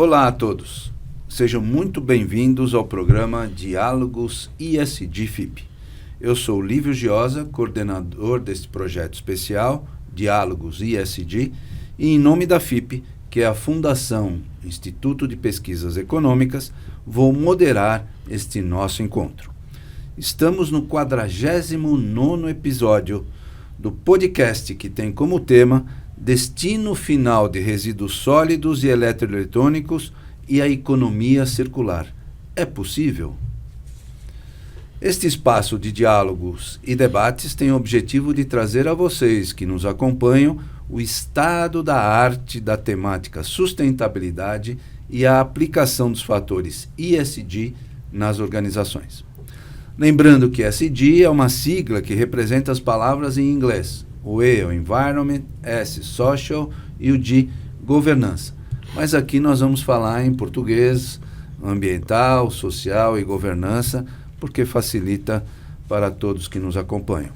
Olá a todos, sejam muito bem-vindos ao programa Diálogos ISD FIP. Eu sou Lívio Giosa, coordenador deste projeto especial, Diálogos ISD, e em nome da FIP, que é a Fundação Instituto de Pesquisas Econômicas, vou moderar este nosso encontro. Estamos no 49º episódio do podcast que tem como tema Destino Final de Resíduos Sólidos e Eletroeletrônicos e a Economia Circular. É possível? Este espaço de diálogos e debates tem o objetivo de trazer a vocês que nos acompanham o estado da arte da temática sustentabilidade e a aplicação dos fatores ISD nas organizações. Lembrando que SD é uma sigla que representa as palavras em inglês. O E é o Environment, S Social e o G Governança. Mas aqui nós vamos falar em português, ambiental, social e governança, porque facilita para todos que nos acompanham.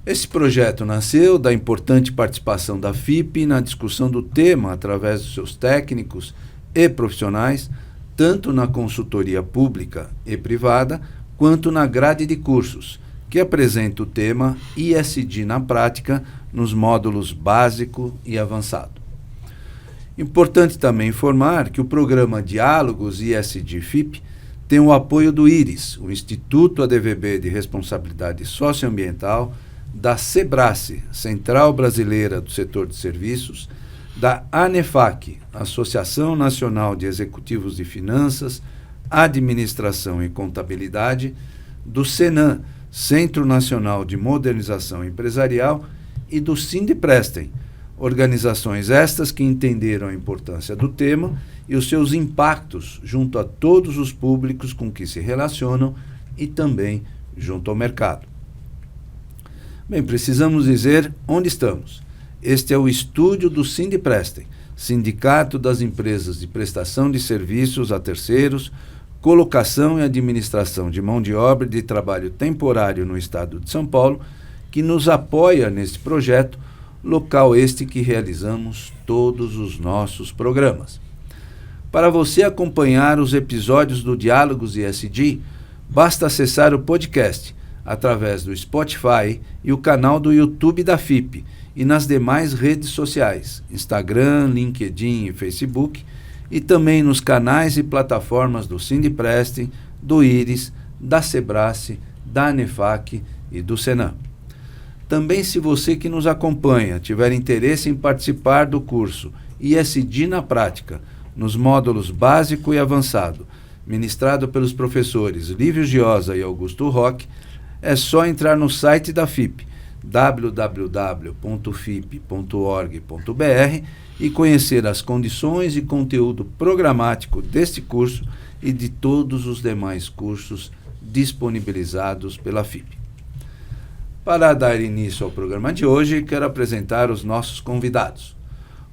Esse projeto nasceu da importante participação da FIP na discussão do tema através dos seus técnicos e profissionais, tanto na consultoria pública e privada, quanto na grade de cursos, que apresenta o tema ISD na prática nos módulos básico e avançado. Importante também informar que o programa Diálogos ISD FIP tem o apoio do IRIS, o Instituto ADVB de Responsabilidade Socioambiental, da SEBRASE, Central Brasileira do Setor de Serviços, da ANEFAC, Associação Nacional de Executivos de Finanças, Administração e Contabilidade, do Senan, Centro Nacional de Modernização Empresarial, e do Sindiprestem, organizações estas que entenderam a importância do tema e os seus impactos junto a todos os públicos com que se relacionam e também junto ao mercado. Bem, precisamos dizer onde estamos. Este é o estúdio do Sindiprestem, Sindicato das Empresas de Prestação de Serviços a Terceiros, Colocação e Administração de Mão de Obra e de Trabalho Temporário no Estado de São Paulo, que nos apoia neste projeto, local este que realizamos todos os nossos programas. Para você acompanhar os episódios do Diálogos ISD, basta acessar o podcast através do Spotify e o canal do YouTube da FIP e nas demais redes sociais, Instagram, LinkedIn e Facebook, e também nos canais e plataformas do Sindiprestem, do IRIS, da SEBRASE, da ANEFAC e do Senan. Também, se você que nos acompanha tiver interesse em participar do curso ISD na Prática, nos módulos básico e avançado, ministrado pelos professores Lívio Giosa e Augusto Roque, é só entrar no site da FIP, www.fip.org.br, e conhecer as condições e conteúdo programático deste curso e de todos os demais cursos disponibilizados pela FIP. Para dar início ao programa de hoje, quero apresentar os nossos convidados.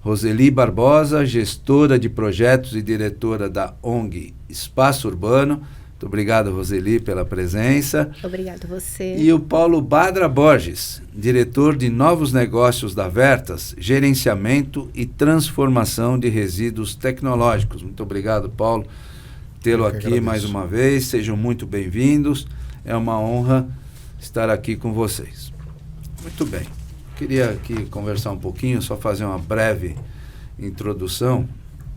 Roseli Barbosa, gestora de projetos e diretora da ONG Espaço Urbano. Muito obrigado, Roseli, pela presença. Obrigado você. E o Paulo Badra Borges, diretor de Novos Negócios da Vertas, Gerenciamento e Transformação de Resíduos Tecnológicos. Muito obrigado, Paulo, tê-lo aqui mais uma vez. Sejam muito bem-vindos. É uma honra estar aqui com vocês. Muito bem. Queria aqui conversar um pouquinho, só fazer uma breve introdução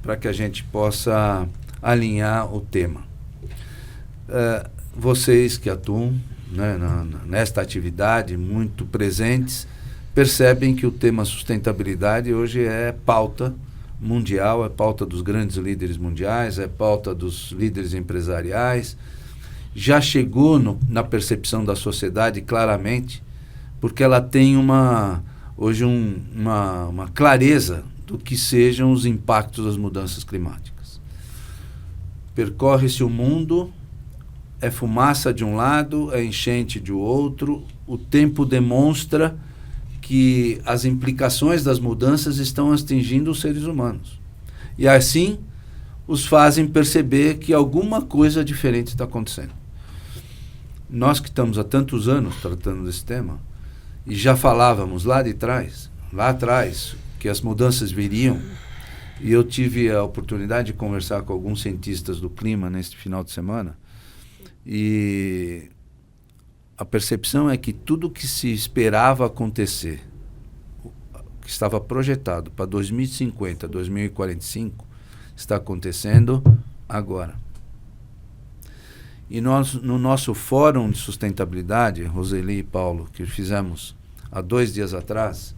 para que a gente possa alinhar o tema. Vocês que atuam, né, nesta atividade, muito presentes, percebem que o tema sustentabilidade hoje é pauta mundial, é pauta dos grandes líderes mundiais, é pauta dos líderes empresariais. Já chegou na percepção da sociedade claramente, porque ela tem hoje uma clareza do que sejam os impactos das mudanças climáticas. Percorre-se o mundo, é fumaça de um lado, é enchente de outro, o tempo demonstra que as implicações das mudanças estão atingindo os seres humanos. E assim, os fazem perceber que alguma coisa diferente está acontecendo. Nós que estamos há tantos anos tratando desse tema, e já falávamos lá atrás, que as mudanças viriam, E eu tive a oportunidade de conversar com alguns cientistas do clima neste final de semana, e a percepção é que tudo que se esperava acontecer, que estava projetado para 2050, 2045, está acontecendo agora. E nós, no nosso Fórum de Sustentabilidade, Roseli e Paulo, que fizemos há 2 dias atrás,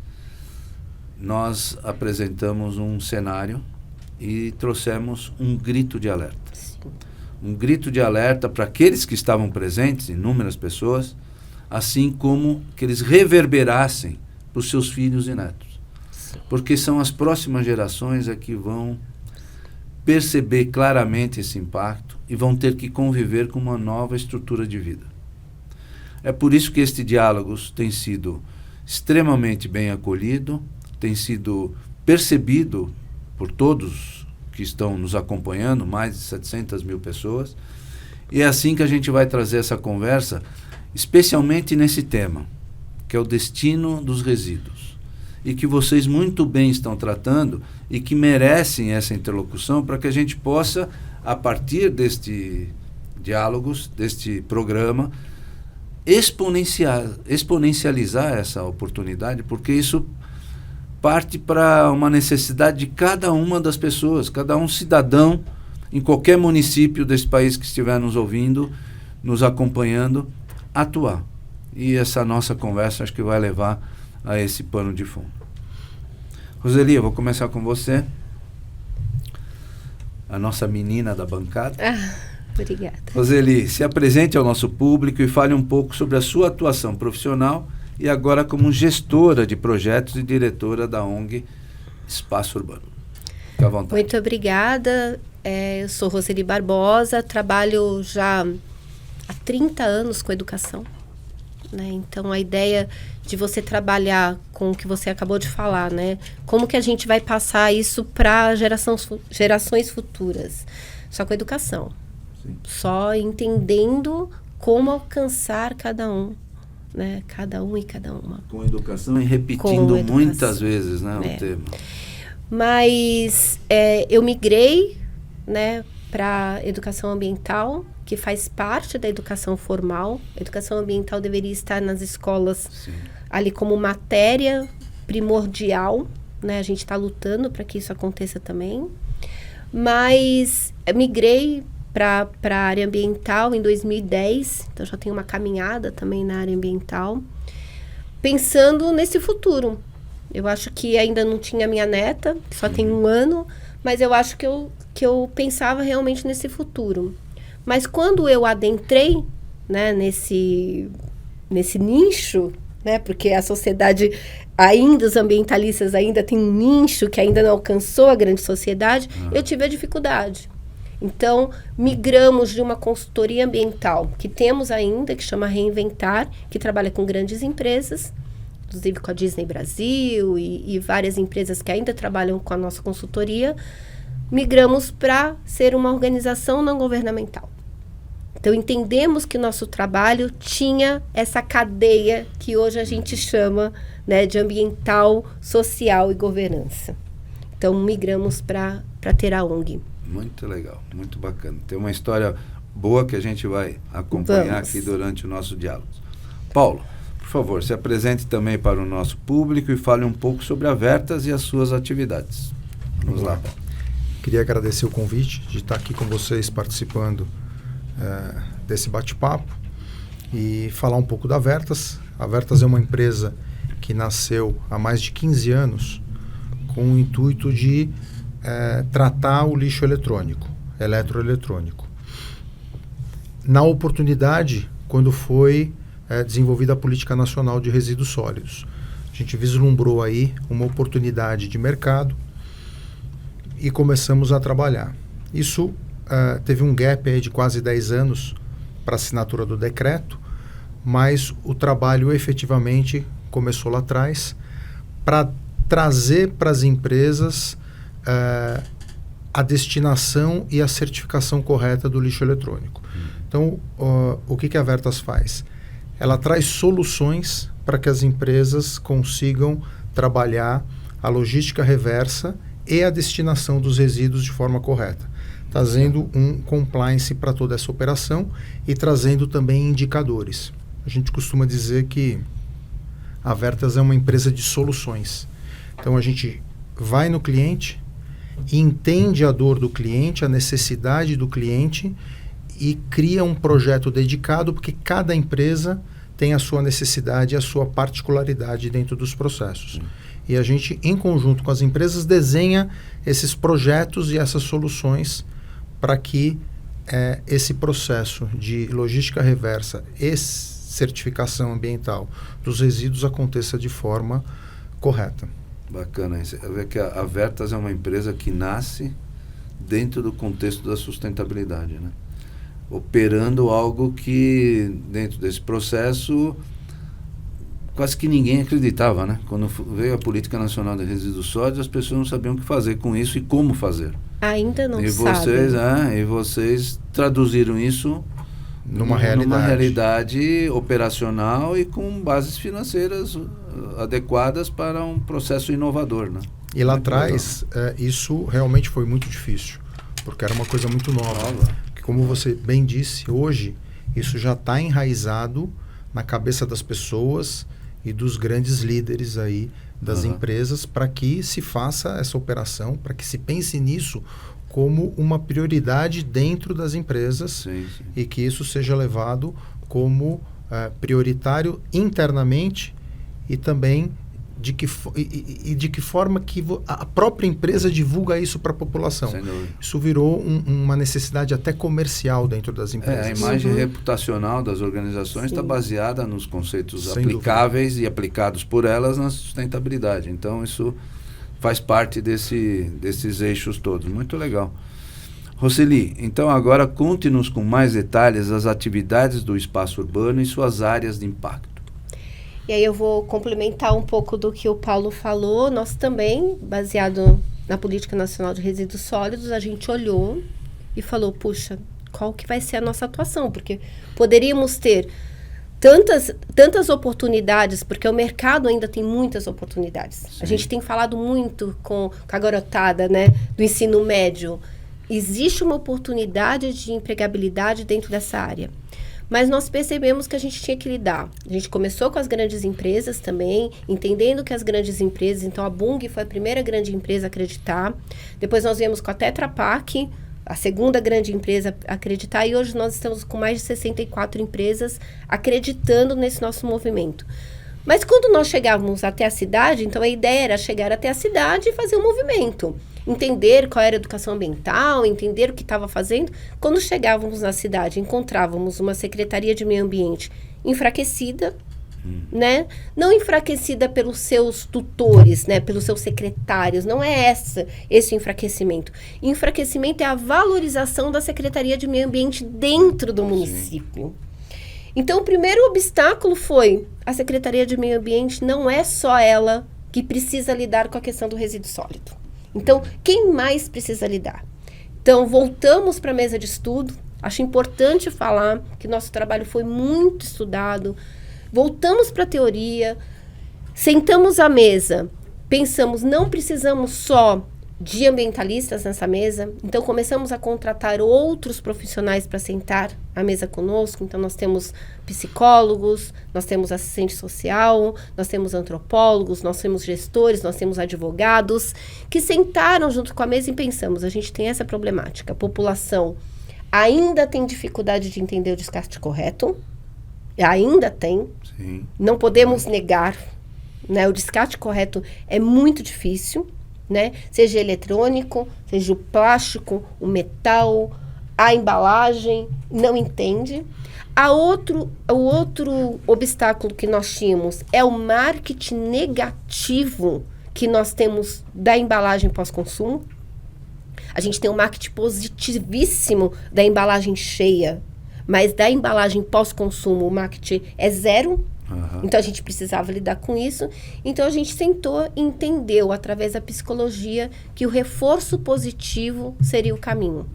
nós apresentamos um cenário e trouxemos um grito de alerta. Sim. Um grito de alerta para aqueles que estavam presentes, inúmeras pessoas, assim como que eles reverberassem para os seus filhos e netos. Porque são as próximas gerações que vão perceber claramente esse impacto e vão ter que conviver com uma nova estrutura de vida. É por isso que este Diálogos tem sido extremamente bem acolhido, tem sido percebido por todos que estão nos acompanhando, mais de 700 mil pessoas, e é assim que a gente vai trazer essa conversa, especialmente nesse tema, que é o destino dos resíduos, e que vocês muito bem estão tratando e que merecem essa interlocução para que a gente possa, a partir deste Diálogos, deste programa, exponencializar essa oportunidade, porque isso parte para uma necessidade de cada uma das pessoas, cada um cidadão, em qualquer município desse país que estiver nos ouvindo, nos acompanhando, atuar. E essa nossa conversa acho que vai levar a esse pano de fundo. Roseli, eu vou começar com você, a nossa menina da bancada. Obrigada. Roseli, se apresente ao nosso público e fale um pouco sobre a sua atuação profissional e agora como gestora de projetos e diretora da ONG Espaço Urbano. Fique à vontade. Muito obrigada. Eu sou Roseli Barbosa, trabalho já há 30 anos com educação, né? Então, a ideia de você trabalhar com o que você acabou de falar, né? Como que a gente vai passar isso para gerações futuras? Só com educação. Sim. Só entendendo como alcançar cada um. Né? Cada um e cada uma. Com educação e repetindo muitas vezes, né, o tema. Mas eu migrei, né, para educação ambiental, que faz parte da educação formal. A educação ambiental deveria estar nas escolas. Sim. Ali como matéria primordial, né? A gente está lutando para que isso aconteça também. Mas migrei para a área ambiental em 2010, então já tenho uma caminhada também na área ambiental, pensando nesse futuro. Eu acho que ainda não tinha minha neta, que só tem 1 ano, mas eu acho que eu pensava realmente nesse futuro. Mas quando eu adentrei, né, nesse nicho, né, porque a sociedade, ainda os ambientalistas ainda tem um nicho que ainda não alcançou a grande sociedade, eu tive a dificuldade. Então, migramos de uma consultoria ambiental que temos ainda, que chama Reinventar, que trabalha com grandes empresas, inclusive com a Disney Brasil e várias empresas que ainda trabalham com a nossa consultoria, migramos para ser uma organização não governamental. Então, entendemos que o nosso trabalho tinha essa cadeia que hoje a gente chama, né, de ambiental, social e governança. Então, migramos para ter a ONG. Muito legal, muito bacana. Tem uma história boa que a gente vai acompanhar aqui durante o nosso diálogo. Paulo, por favor, se apresente também para o nosso público e fale um pouco sobre a Vertas e as suas atividades. Vamos lá. Queria agradecer o convite de estar aqui com vocês participando desse bate-papo e falar um pouco da Vertas. A Vertas é uma empresa que nasceu há mais de 15 anos com o intuito de tratar o lixo eletroeletrônico. Na oportunidade, quando foi desenvolvida a Política Nacional de Resíduos Sólidos, a gente vislumbrou aí uma oportunidade de mercado e começamos a trabalhar. Isso teve um gap aí de quase 10 anos para a assinatura do decreto, mas o trabalho efetivamente começou lá atrás para trazer para as empresas a destinação e a certificação correta do lixo eletrônico. Então, o que a Vertas faz? Ela traz soluções para que as empresas consigam trabalhar a logística reversa e a destinação dos resíduos de forma correta, trazendo um compliance para toda essa operação e trazendo também indicadores. A gente costuma dizer que a Avertas é uma empresa de soluções. Então a gente vai no cliente, entende a dor do cliente, a necessidade do cliente e cria um projeto dedicado, porque cada empresa tem a sua necessidade e a sua particularidade dentro dos processos. E a gente, em conjunto com as empresas, desenha esses projetos e essas soluções para que esse processo de logística reversa e certificação ambiental dos resíduos aconteça de forma correta. Bacana. Você vê que a Avertas é uma empresa que nasce dentro do contexto da sustentabilidade, né? Operando algo que, dentro desse processo, quase que ninguém acreditava, né? Quando veio a Política Nacional de Resíduos Sólidos, as pessoas não sabiam o que fazer com isso e como fazer. Ainda não sabem. E vocês traduziram isso numa realidade operacional e com bases financeiras adequadas para um processo inovador, né? E lá atrás, isso realmente foi muito difícil, porque era uma coisa muito nova. Como você bem disse, hoje isso já está enraizado na cabeça das pessoas e dos grandes líderes aí das empresas, para que se faça essa operação, para que se pense nisso como uma prioridade dentro das empresas. Sim. E que isso seja levado como prioritário internamente e também de que forma que a própria empresa divulga isso para a população. Isso virou uma necessidade até comercial dentro das empresas. A imagem reputacional das organizações está baseada nos conceitos aplicáveis e aplicados por elas na sustentabilidade. Então, isso faz parte desses eixos todos. Muito legal. Roseli, então agora conte-nos com mais detalhes as atividades do espaço urbano e suas áreas de impacto. E aí eu vou complementar um pouco do que o Paulo falou. Nós também, baseado na Política Nacional de Resíduos Sólidos, a gente olhou e falou, puxa, qual que vai ser a nossa atuação? Porque poderíamos ter tantas oportunidades, porque o mercado ainda tem muitas oportunidades. Sim. A gente tem falado muito com a garotada, né, do ensino médio. Existe uma oportunidade de empregabilidade dentro dessa área. Mas nós percebemos que a gente tinha que lidar. A gente começou com as grandes empresas também, entendendo que as grandes empresas... Então, a Bunge foi a primeira grande empresa a acreditar. Depois, nós viemos com a Tetra Pak, a segunda grande empresa a acreditar. E hoje, nós estamos com mais de 64 empresas acreditando nesse nosso movimento. Mas, quando nós chegávamos até a cidade, então, a ideia era chegar até a cidade e fazer um movimento. Entender qual era a educação ambiental, entender o que estava fazendo. Quando chegávamos na cidade, encontrávamos uma Secretaria de Meio Ambiente enfraquecida, né? Não enfraquecida pelos seus tutores, né? Pelos seus secretários. Não é esse enfraquecimento. Enfraquecimento é a valorização da Secretaria de Meio Ambiente dentro do município. Então, o primeiro obstáculo foi a Secretaria de Meio Ambiente não é só ela que precisa lidar com a questão do resíduo sólido. Então, quem mais precisa lidar? Então, voltamos para a mesa de estudo. Acho importante falar que nosso trabalho foi muito estudado. Voltamos para a teoria, sentamos à mesa, pensamos, não precisamos só de ambientalistas nessa mesa. Então, começamos a contratar outros profissionais para sentar à mesa conosco. Então, nós temos psicólogos, nós temos assistente social, nós temos antropólogos, nós temos gestores, nós temos advogados, que sentaram junto com a mesa e pensamos, a gente tem essa problemática. A população ainda tem dificuldade de entender o descarte correto, ainda tem, sim, não podemos negar, né? O descarte correto é muito difícil, né? Seja eletrônico, seja o plástico, o metal, a embalagem, não entende. O outro obstáculo que nós tínhamos é o marketing negativo que nós temos da embalagem pós-consumo. A gente tem um marketing positivíssimo da embalagem cheia, mas da embalagem pós-consumo o marketing é zero. Uhum. Então, a gente precisava lidar com isso. Então, a gente sentou e entendeu, através da psicologia, que o reforço positivo seria o caminho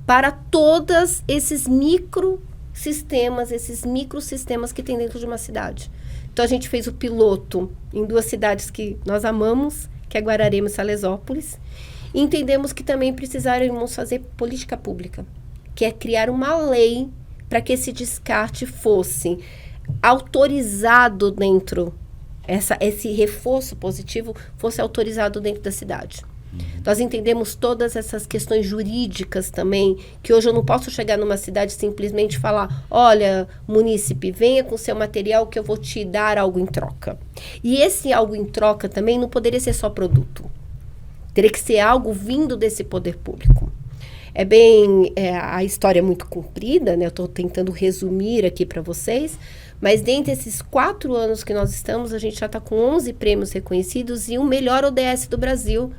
para todos esses microsistemas que tem dentro de uma cidade. Então, a gente fez o piloto em 2 cidades que nós amamos, que é Guararema e Salesópolis. E entendemos que também precisaríamos fazer política pública, que é criar uma lei para que esse descarte fosse autorizado dentro, esse reforço positivo fosse autorizado dentro da cidade. Nós entendemos todas essas questões jurídicas também, que hoje eu não posso chegar numa cidade e simplesmente falar, olha, munícipe, venha com seu material que eu vou te dar algo em troca. E esse algo em troca também não poderia ser só produto. Teria que ser algo vindo desse poder público. A história é muito comprida, né? Eu estou tentando resumir aqui para vocês, mas dentro desses 4 anos que nós estamos, a gente já está com 11 prêmios reconhecidos e o melhor ODS do Brasil,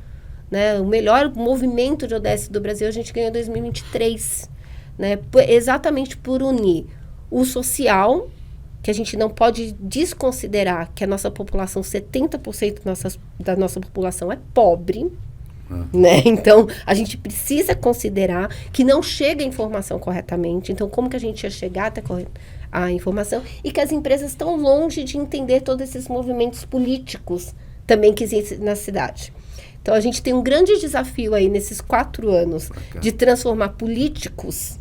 né? O melhor movimento de ODS do Brasil a gente ganhou em 2023, né? Exatamente por unir o social, que a gente não pode desconsiderar que a nossa população, 70% da nossa população é pobre, né? Então, a gente precisa considerar que não chega a informação corretamente. Então, como que a gente ia chegar até a informação? E que as empresas estão longe de entender todos esses movimentos políticos também que existem na cidade. Então, a gente tem um grande desafio aí nesses 4 anos de transformar políticos,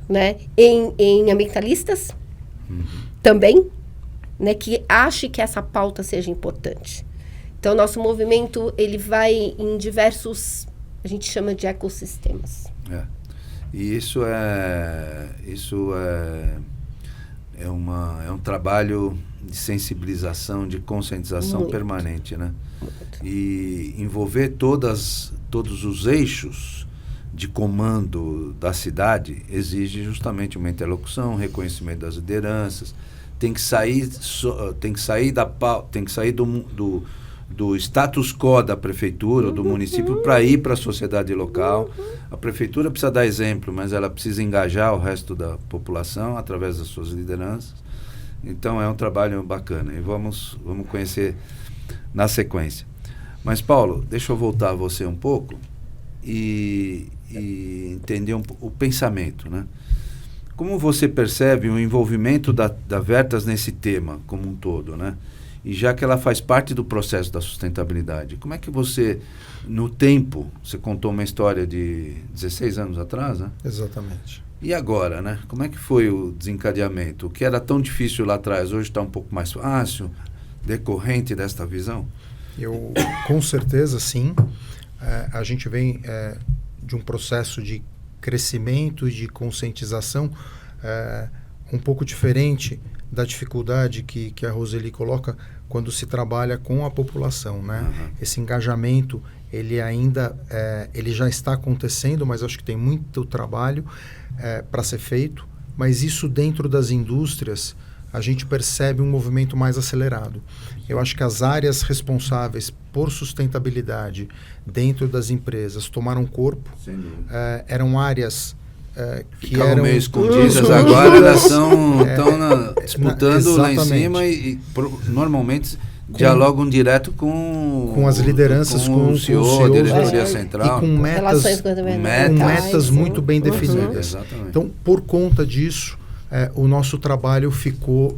né, em ambientalistas também, né, que achem que essa pauta seja importante. Então, nosso movimento, ele vai em diversos, a gente chama de ecossistemas. E isso é um trabalho de sensibilização, de conscientização muito permanente, né? Muito. E envolver todos os eixos de comando da cidade exige justamente uma interlocução, reconhecimento das lideranças, tem que sair do status quo da prefeitura, do município, para ir para a sociedade local. A prefeitura precisa dar exemplo, mas ela precisa engajar o resto da população através das suas lideranças. Então, é um trabalho bacana e vamos conhecer na sequência. Mas, Paulo, deixa eu voltar a você um pouco e entender o pensamento, né? Como você percebe o envolvimento da Vertas nesse tema como um todo, né? E já que ela faz parte do processo da sustentabilidade, como é que você, no tempo, você contou uma história de 16 anos atrás, né? Exatamente. E agora, né? Como é que foi o desencadeamento? O que era tão difícil lá atrás, hoje está um pouco mais fácil, decorrente desta visão? Com certeza, sim. A gente vem de um processo de crescimento e de conscientização um pouco diferente da dificuldade que a Roseli coloca quando se trabalha com a população, né? Uhum. Esse engajamento, ele já está acontecendo, mas acho que tem muito trabalho para ser feito. Mas isso dentro das indústrias, a gente percebe um movimento mais acelerado. Eu acho que as áreas responsáveis por sustentabilidade dentro das empresas tomaram corpo. Eram áreas que ficavam eram meio escondidas, agora elas estão disputando lá em cima e normalmente dialogam direto com as lideranças, com o CEO, a diretoria central. E com metas muito bem definidas. Exatamente. Então, por conta disso, o nosso trabalho ficou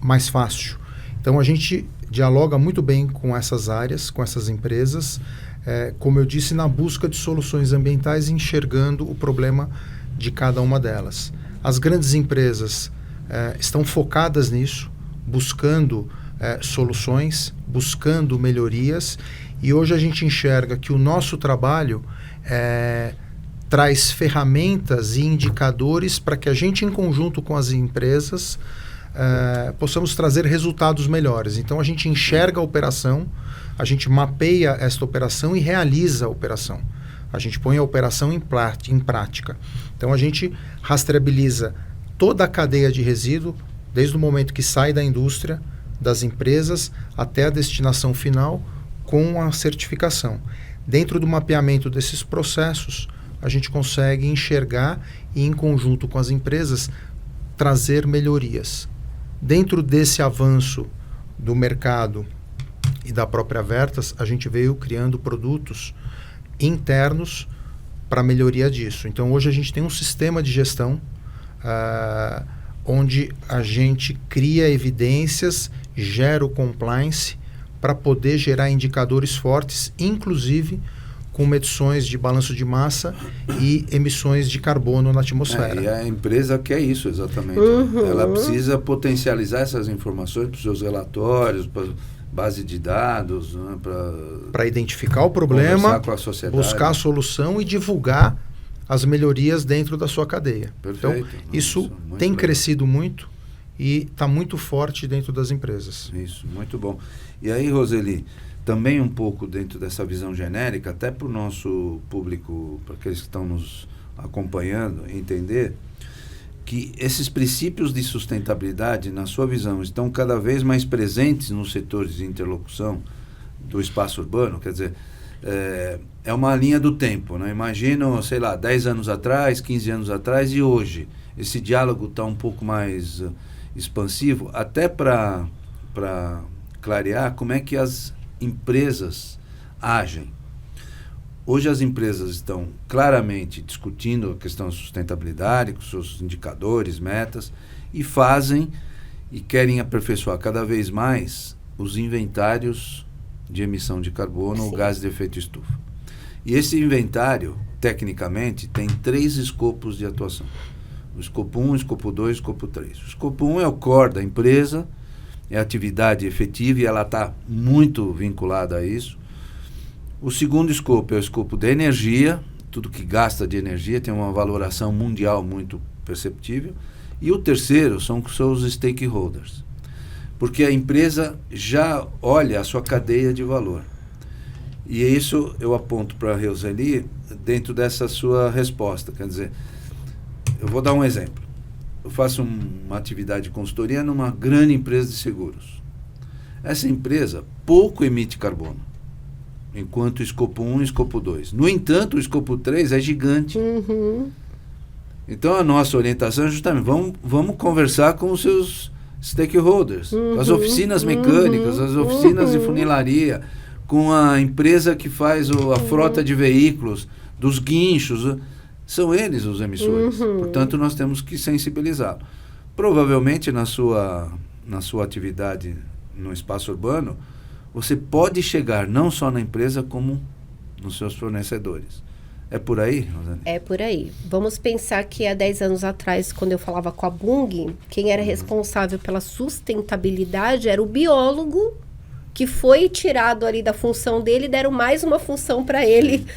mais fácil. Então, a gente dialoga muito bem com essas áreas, com essas empresas, como eu disse, na busca de soluções ambientais, enxergando o problema de cada uma delas. As grandes empresas estão focadas nisso, buscando soluções, buscando melhorias, e hoje a gente enxerga que o nosso trabalho traz ferramentas e indicadores para que a gente, em conjunto com as empresas, possamos trazer resultados melhores. Então, a gente enxerga a operação, a gente mapeia esta operação e realiza a operação. A gente põe a operação em prática. Então, a gente rastreabiliza toda a cadeia de resíduo, desde o momento que sai da indústria, das empresas, até a destinação final, com a certificação. Dentro do mapeamento desses processos, a gente consegue enxergar e, em conjunto com as empresas, trazer melhorias. Dentro desse avanço do mercado e da própria Vertas, a gente veio criando produtos internos para melhoria disso. Então, hoje a gente tem um sistema de gestão onde a gente cria evidências, gera o compliance para poder gerar indicadores fortes, inclusive com medições de balanço de massa e emissões de carbono na atmosfera. E a empresa quer isso, exatamente. Ela precisa potencializar essas informações para os seus relatórios, para base de dados, né, para identificar o problema, com a sociedade, buscar a solução e divulgar as melhorias dentro da sua cadeia. Perfeito. Então, isso tem crescido muito e está muito forte dentro das empresas. Isso, muito bom. E aí, Roseli, também um pouco dentro dessa visão genérica, até para o nosso público, para aqueles que estão nos acompanhando, entender que esses princípios de sustentabilidade, na sua visão, estão cada vez mais presentes nos setores de interlocução do espaço urbano. Quer dizer, é uma linha do tempo, né? Imagino, sei lá, 10 anos atrás, 15 anos atrás e hoje. Esse diálogo está um pouco mais expansivo, até para clarear como é que as empresas agem. Hoje as empresas estão claramente discutindo a questão da sustentabilidade, com seus indicadores, metas, e fazem e querem aperfeiçoar cada vez mais os inventários de emissão de carbono ou gás de efeito estufa. E esse inventário, tecnicamente, tem 3 escopos de atuação. O escopo 1, o escopo 2 e o escopo 3. O escopo 1 é o core da empresa, é a atividade efetiva e ela está muito vinculada a isso. O segundo escopo é o escopo da energia, tudo que gasta de energia tem uma valoração mundial muito perceptível. E o terceiro são os seus stakeholders, porque a empresa já olha a sua cadeia de valor. E isso eu aponto para a Roseli dentro dessa sua resposta. Quer dizer, eu vou dar um exemplo. Eu faço uma atividade de consultoria numa grande empresa de seguros. Essa empresa pouco emite carbono, enquanto o escopo 1 e o escopo 2. No entanto, o escopo 3 é gigante. Então, a nossa orientação é justamente, vamos conversar com os seus stakeholders, as oficinas mecânicas, as oficinas de funilaria, com a empresa que faz a frota de veículos, dos guinchos. São eles os emissores. Portanto, nós temos que sensibilizá-lo. Provavelmente, na sua atividade no espaço urbano, você pode chegar não só na empresa, como nos seus fornecedores. É por aí, Rosane? É por aí. Vamos pensar que há 10 anos atrás, quando eu falava com a Bung, quem era responsável pela sustentabilidade era o biólogo, que foi tirado ali da função dele e deram mais uma função para ele.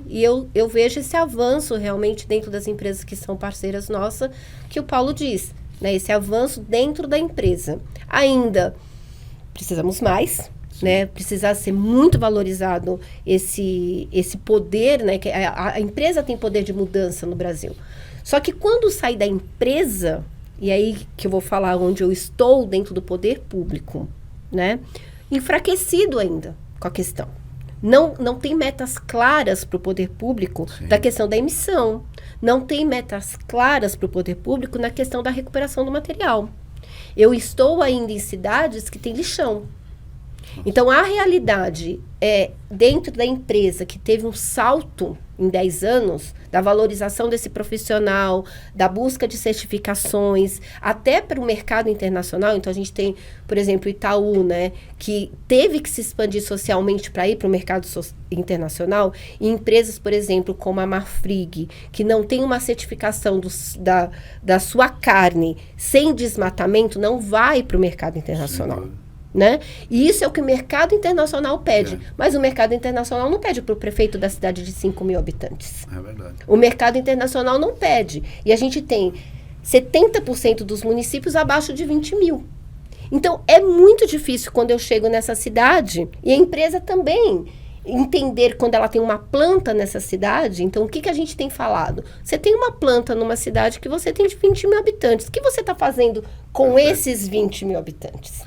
E eu vejo esse avanço realmente dentro das empresas que são parceiras nossas, que o Paulo diz, né? Esse avanço dentro da empresa. Ainda precisamos mais, né? Precisa ser muito valorizado esse poder, né? Que a empresa tem poder de mudança no Brasil. Só que quando sai da empresa, e aí que eu vou falar onde eu estou dentro do poder público, né? Enfraquecido ainda com a questão. Não tem metas claras para o poder público da questão da emissão. Não tem metas claras para o poder público na questão da recuperação do material. Eu estou ainda em cidades que tem lixão. Então, a realidade é, dentro da empresa que teve um salto em 10 anos, da valorização desse profissional, da busca de certificações, até para o mercado internacional. Então, a gente tem, por exemplo, o Itaú, né, que teve que se expandir socialmente para ir para o mercado internacional, e empresas, por exemplo, como a Marfrig, que não tem uma certificação da sua carne sem desmatamento, não vai para o mercado internacional. Né? E isso é o que o mercado internacional pede. Mas o mercado internacional não pede para o prefeito da cidade de 5 mil habitantes. É verdade. O mercado internacional não pede. E a gente tem 70% dos municípios abaixo de 20 mil. Então, é muito difícil quando eu chego nessa cidade, e a empresa também entender quando ela tem uma planta nessa cidade. Então, o que a gente tem falado? Você tem uma planta numa cidade que você tem de 20 mil habitantes. O que você está fazendo com esses 20 mil habitantes?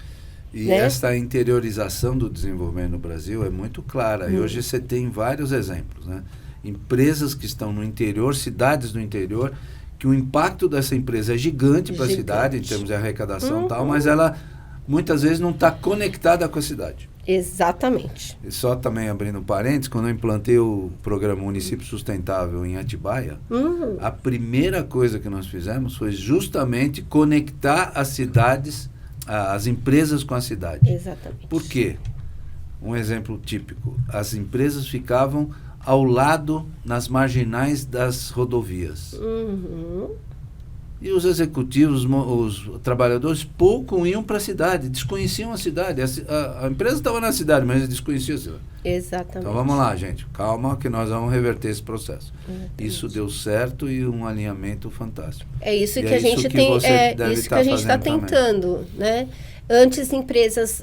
E essa interiorização do desenvolvimento no Brasil é muito clara. E hoje você tem vários exemplos, né? Empresas que estão no interior, cidades no interior, que o impacto dessa empresa é gigante para a cidade, em termos de arrecadação e tal, mas ela muitas vezes não está conectada com a cidade. Exatamente. E só também abrindo parênteses, quando eu implantei o programa Município Sustentável em Atibaia, a primeira coisa que nós fizemos foi justamente conectar as cidades as empresas com a cidade. Exatamente. Por quê? Um exemplo típico. As empresas ficavam ao lado, nas marginais das rodovias. E os executivos, os trabalhadores, pouco iam para a cidade, desconheciam a cidade. A empresa estava na cidade, mas eles desconheciam a cidade. Exatamente. Então vamos lá, gente. Calma que nós vamos reverter esse processo. Exatamente. Isso deu certo e um alinhamento fantástico. É isso que E a gente tem, isso que a gente está tentando, né? Antes, empresas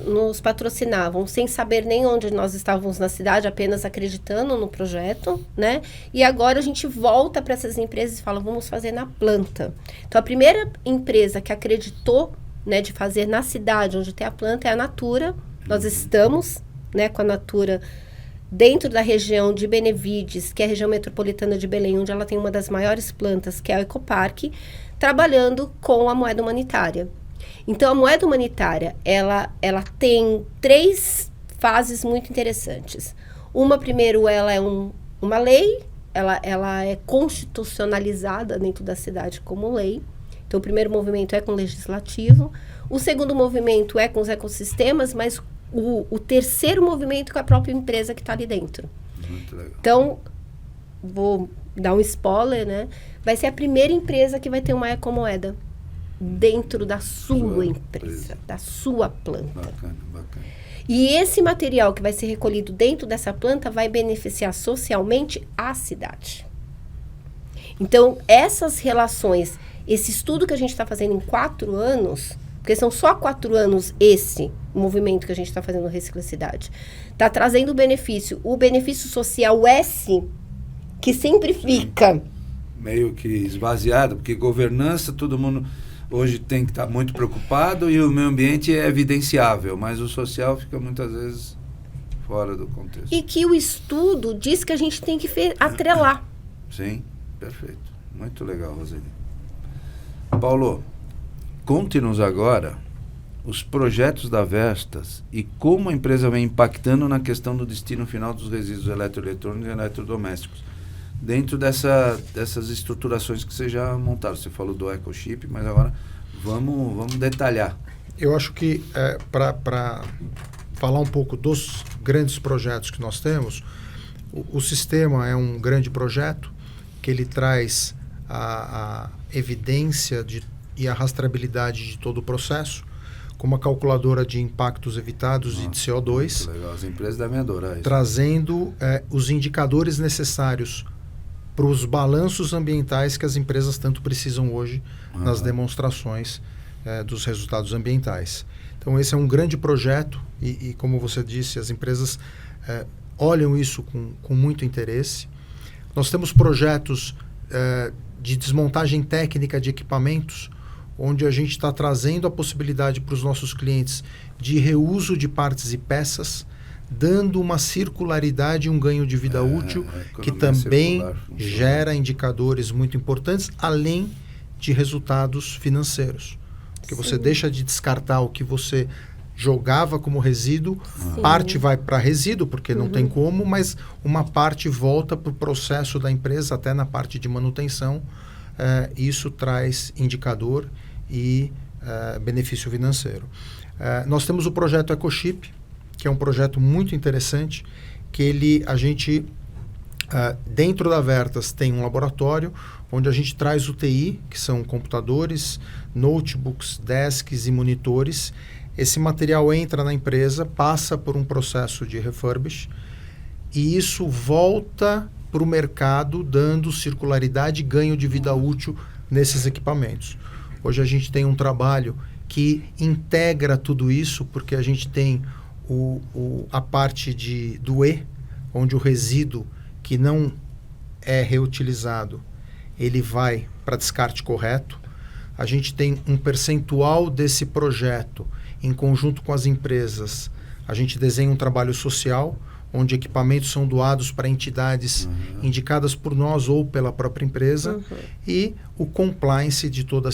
nos patrocinavam sem saber nem onde nós estávamos na cidade, apenas acreditando no projeto, né? E agora a gente volta para essas empresas e fala, vamos fazer na planta. Então, a primeira empresa que acreditou, né, de fazer na cidade, onde tem a planta, é a Natura. Nós estamos, né, com a Natura dentro da região de Benevides, que é a região metropolitana de Belém, onde ela tem uma das maiores plantas, que é o Ecoparque, trabalhando com a moeda humanitária. Então, a moeda humanitária, ela tem 3 fases muito interessantes. Primeiro, ela é uma lei, ela é constitucionalizada dentro da cidade como lei. Então, o primeiro movimento é com o legislativo. O segundo movimento é com os ecossistemas, mas o terceiro movimento é com a própria empresa que está ali dentro. Muito legal. Então, vou dar um spoiler, né? Vai ser a primeira empresa que vai ter uma ecomoeda dentro da sua empresa, da sua planta. Bacana. E esse material que vai ser recolhido dentro dessa planta vai beneficiar socialmente a cidade. Então, essas relações, esse estudo que a gente está fazendo em 4 anos, porque são só 4 anos esse movimento que a gente está fazendo no Recicla Cidade, está trazendo o benefício social S, que sempre fica meio que esvaziado, porque governança, todo mundo hoje tem que estar muito preocupado e o meio ambiente é evidenciável, mas o social fica muitas vezes fora do contexto. E que o estudo diz que a gente tem que atrelar. Sim, perfeito. Muito legal, Roseli. Paulo, conte-nos agora os projetos da Vestas e como a empresa vem impactando na questão do destino final dos resíduos eletroeletrônicos e eletrodomésticos. Dentro dessas estruturações que você já montaram. Você falou do EcoChip, mas agora vamos detalhar. Eu acho que para falar um pouco dos grandes projetos que nós temos, o sistema é um grande projeto que ele traz a evidência e a rastreabilidade de todo o processo, com uma calculadora de impactos evitados e de CO2. Legal. As empresas devem adorar isso. Trazendo os indicadores necessários para os balanços ambientais que as empresas tanto precisam hoje nas demonstrações dos resultados ambientais. Então, esse é um grande projeto e como você disse, as empresas olham isso com muito interesse. Nós temos projetos de desmontagem técnica de equipamentos, onde a gente está trazendo a possibilidade para os nossos clientes de reuso de partes e peças, dando uma circularidade e um ganho de vida útil, que também gera indicadores muito importantes, além de resultados financeiros. Porque você deixa de descartar o que você jogava como resíduo, parte vai para resíduo, porque não tem como, mas uma parte volta para o processo da empresa, até na parte de manutenção. Isso traz indicador e benefício financeiro. Nós temos o projeto EcoChip, que é um projeto muito interessante, que a gente, dentro da Vertas, tem um laboratório onde a gente traz o TI, que são computadores, notebooks, desks e monitores. Esse material entra na empresa, passa por um processo de refurbish e isso volta para o mercado, dando circularidade e ganho de vida útil nesses equipamentos. Hoje a gente tem um trabalho que integra tudo isso, porque a gente tem a parte do E, onde o resíduo que não é reutilizado, ele vai para descarte correto. A gente tem um percentual desse projeto em conjunto com as empresas. A gente desenha um trabalho social, onde equipamentos são doados para entidades indicadas por nós ou pela própria empresa, e o compliance de todo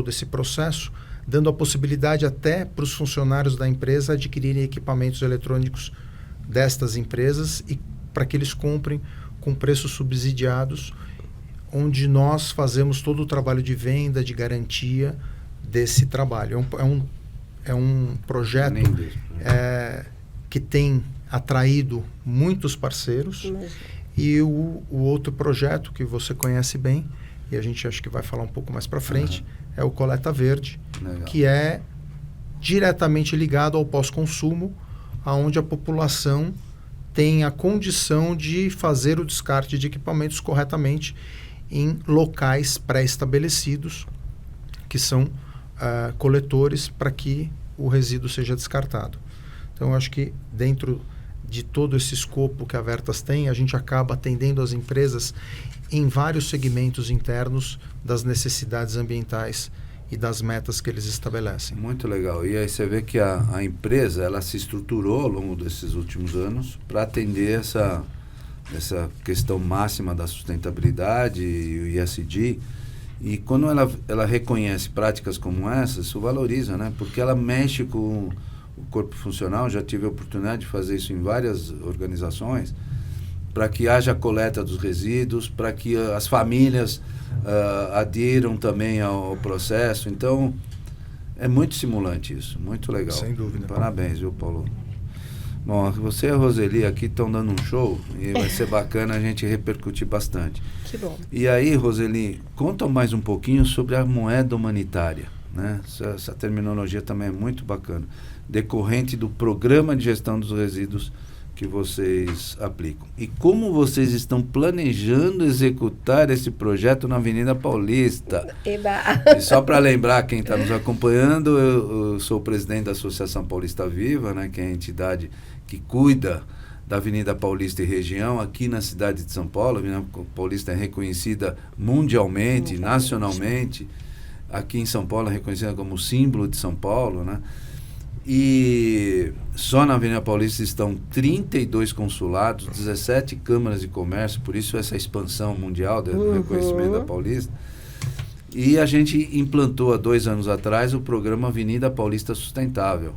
esse processo, dando a possibilidade até para os funcionários da empresa adquirirem equipamentos eletrônicos destas empresas e para que eles comprem com preços subsidiados, onde nós fazemos todo o trabalho de venda, de garantia desse trabalho. É um projeto que tem atraído muitos parceiros. E o outro projeto que você conhece bem, e a gente acho que vai falar um pouco mais para frente, é o Coleta Verde, que é diretamente ligado ao pós-consumo, onde a população tem a condição de fazer o descarte de equipamentos corretamente em locais pré-estabelecidos, que são coletores para que o resíduo seja descartado. Então, eu acho que dentro de todo esse escopo que a Vertas tem, a gente acaba atendendo as empresas em vários segmentos internos das necessidades ambientais e das metas que eles estabelecem. Muito legal. E aí você vê que a empresa, ela se estruturou ao longo desses últimos anos para atender essa questão máxima da sustentabilidade e o ESG. E quando ela reconhece práticas como essas, isso valoriza, né? Porque ela mexe com o corpo funcional. Já tive a oportunidade de fazer isso em várias organizações, para que haja coleta dos resíduos, para que as famílias adiram também ao processo. Então, é muito estimulante isso, muito legal. Sem dúvida. Parabéns, viu, Paulo? Bom, você e a Roseli aqui estão dando um show e vai ser bacana a gente repercutir bastante. Que bom. E aí, Roseli, conta mais um pouquinho sobre a moeda humanitária, né? Essa terminologia também é muito bacana, decorrente do programa de gestão dos resíduos que vocês aplicam. E como vocês estão planejando executar esse projeto na Avenida Paulista? Eba. E só para lembrar quem está nos acompanhando, eu sou o presidente da Associação Paulista Viva, né, que é a entidade que cuida da Avenida Paulista e região aqui na cidade de São Paulo. A Avenida Paulista é reconhecida mundialmente, nacionalmente. Aqui em São Paulo é reconhecida como símbolo de São Paulo, né? E só na Avenida Paulista estão 32 consulados, 17 câmaras de comércio, por isso essa expansão mundial do reconhecimento da Paulista. E a gente implantou há 2 anos atrás o programa Avenida Paulista Sustentável,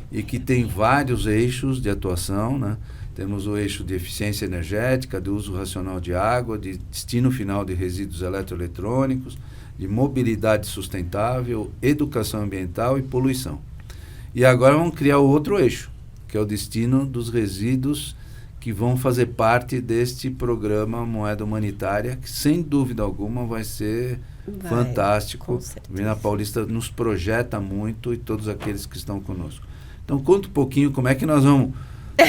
e que tem vários eixos de atuação, né? Temos o eixo de eficiência energética, de uso racional de água, de destino final de resíduos eletroeletrônicos, de mobilidade sustentável, educação ambiental e poluição. E agora vamos criar o outro eixo, que é o destino dos resíduos que vão fazer parte deste programa Moeda Humanitária, que sem dúvida alguma vai ser fantástico. A Avenida Paulista nos projeta muito, e todos aqueles que estão conosco. Então conta um pouquinho como é que nós vamos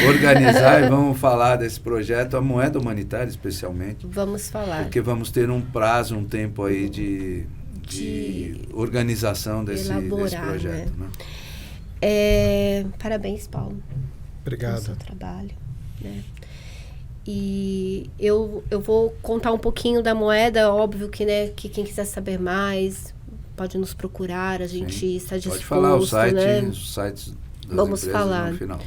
organizar e vamos falar desse projeto, a Moeda Humanitária especialmente. Vamos falar. Porque vamos ter um prazo, um tempo aí de organização desse projeto, né? Parabéns, Paulo. Obrigado. Pelo seu trabalho, né? E eu vou contar um pouquinho da moeda. Óbvio que, né, que quem quiser saber mais pode nos procurar, a gente está disposto. Pode falar o site, né? Os sites das Vamos empresas falar. No final.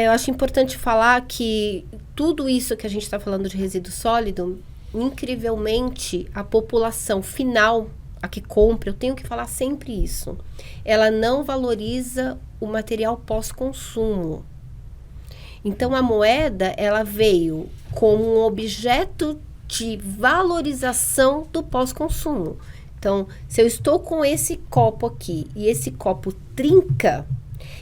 Eu acho importante falar que tudo isso que a gente está falando de resíduo sólido, incrivelmente, a população final, a que compra, eu tenho que falar sempre isso, ela não valoriza o material pós-consumo. Então, a moeda, ela veio como um objeto de valorização do pós-consumo. Então, se eu estou com esse copo aqui e esse copo trinca,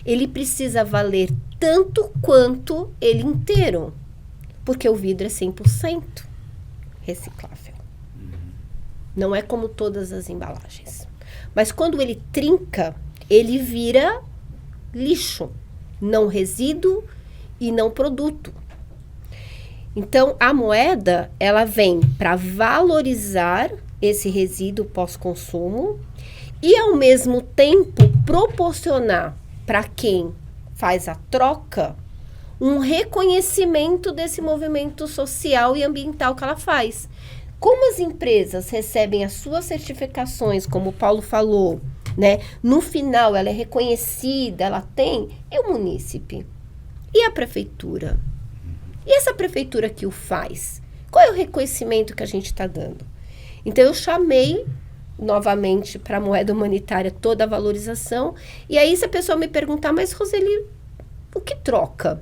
ele precisa valer tanto quanto ele inteiro, porque o vidro é 100% reciclável. Não é como todas as embalagens. Mas quando ele trinca, ele vira lixo, não resíduo e não produto. Então, a moeda, ela vem para valorizar esse resíduo pós-consumo e, ao mesmo tempo, proporcionar para quem faz a troca um reconhecimento desse movimento social e ambiental que ela faz. Como as empresas recebem as suas certificações, como o Paulo falou, né? No final ela é reconhecida, ela tem, é o munícipe. E a prefeitura? E essa prefeitura que o faz? Qual é o reconhecimento que a gente está dando? Então eu chamei novamente para a moeda humanitária toda a valorização. E aí se a pessoa me perguntar, mas Roseli, o que troca?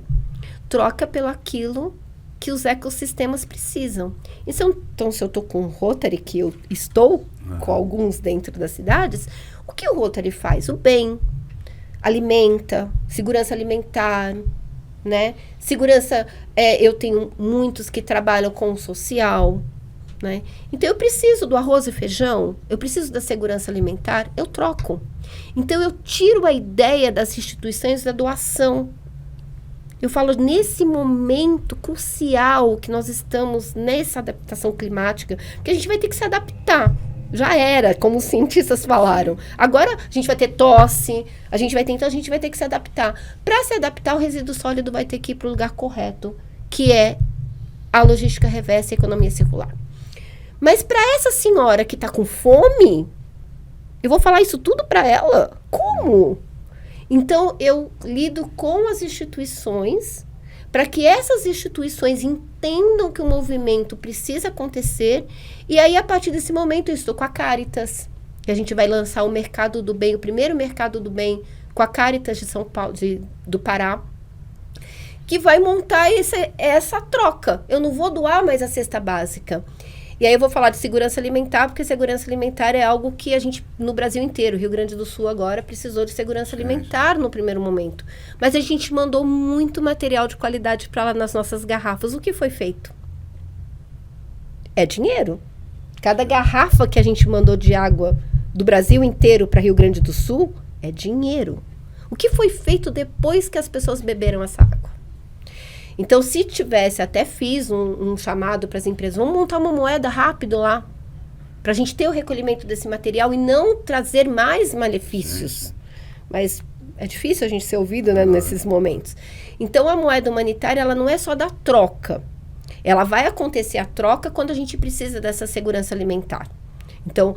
Troca pelo aquilo que os ecossistemas precisam. Então, se eu estou com o Rotary, que eu estou com alguns dentro das cidades, O que o Rotary faz? O bem. Alimenta, segurança alimentar, né? Segurança, eu tenho muitos que trabalham com o social, né? Então, eu preciso do arroz e feijão, eu preciso da segurança alimentar, eu troco. Então, eu tiro a ideia das instituições da doação. Eu falo, nesse momento crucial que nós estamos nessa adaptação climática, porque a gente vai ter que se adaptar. Já era, como os cientistas falaram. Agora, a gente vai ter tosse, então a gente vai ter que se adaptar. Para se adaptar, o resíduo sólido vai ter que ir para o lugar correto, que é a logística reversa e a economia circular. Mas para essa senhora que está com fome, eu vou falar isso tudo para ela? Como? Então, eu lido com as instituições para que essas instituições entendam que o movimento precisa acontecer. E aí, a partir desse momento, eu estou com a Caritas, que a gente vai lançar o Mercado do Bem, o primeiro Mercado do Bem, com a Caritas de São Paulo, do Pará, que vai montar essa troca. Eu não vou doar mais a cesta básica. E aí eu vou falar de segurança alimentar, porque segurança alimentar é algo que a gente, no Brasil inteiro, Rio Grande do Sul agora, precisou de segurança alimentar no primeiro momento. Mas a gente mandou muito material de qualidade para lá nas nossas garrafas. O que foi feito? É dinheiro. Cada garrafa que a gente mandou de água do Brasil inteiro para Rio Grande do Sul é dinheiro. O que foi feito depois que as pessoas beberam essa água? Então, se tivesse, até fiz um chamado para as empresas, vamos montar uma moeda rápido lá, para a gente ter o recolhimento desse material e não trazer mais malefícios. Mas é difícil a gente ser ouvido, né, nesses momentos. Então, a moeda humanitária, ela não é só da troca. Ela vai acontecer a troca quando a gente precisa dessa segurança alimentar. Então,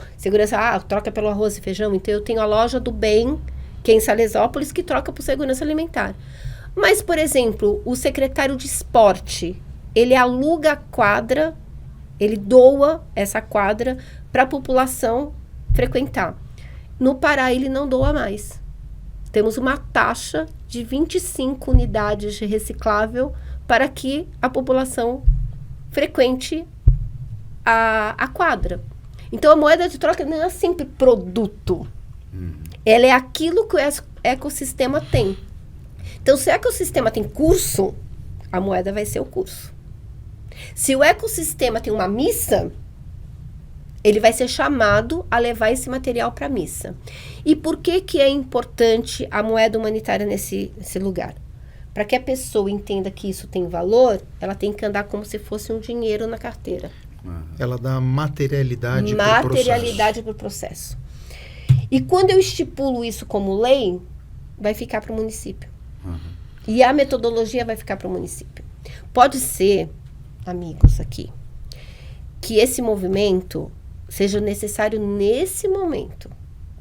troca pelo arroz e feijão. Então, eu tenho a loja do bem, que é em Salesópolis, que troca por segurança alimentar. Mas, por exemplo, o secretário de esporte, ele aluga a quadra, ele doa essa quadra para a população frequentar. No Pará, ele não doa mais. Temos uma taxa de 25 unidades de reciclável para que a população frequente a quadra. Então, a moeda de troca não é sempre produto. Ela é aquilo que o ecossistema tem. Então, se o ecossistema tem curso, a moeda vai ser o curso. Se o ecossistema tem uma missa, ele vai ser chamado a levar esse material para a missa. E por que é importante a moeda humanitária nesse lugar? Para que a pessoa entenda que isso tem valor, ela tem que andar como se fosse um dinheiro na carteira. Ela dá materialidade para o processo. E quando eu estipulo isso como lei, vai ficar para o município. E a metodologia vai ficar para o município. Pode ser, amigos aqui, que esse movimento seja necessário nesse momento,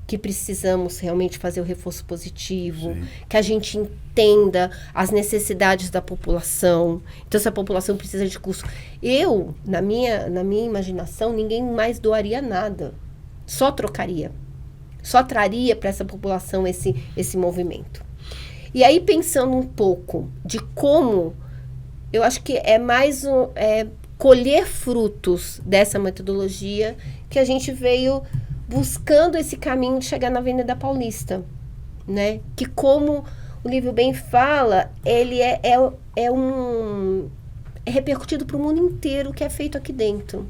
que precisamos realmente fazer o reforço positivo, sim, que a gente entenda as necessidades da população. Então, se a população precisa de curso... na minha imaginação, ninguém mais doaria nada. Só trocaria. Só traria para essa população esse movimento. E aí, pensando um pouco de como, eu acho que é mais colher frutos dessa metodologia que a gente veio buscando esse caminho de chegar na Avenida Paulista, né? Que, como o livro bem fala, ele é repercutido para o mundo inteiro o que é feito aqui dentro.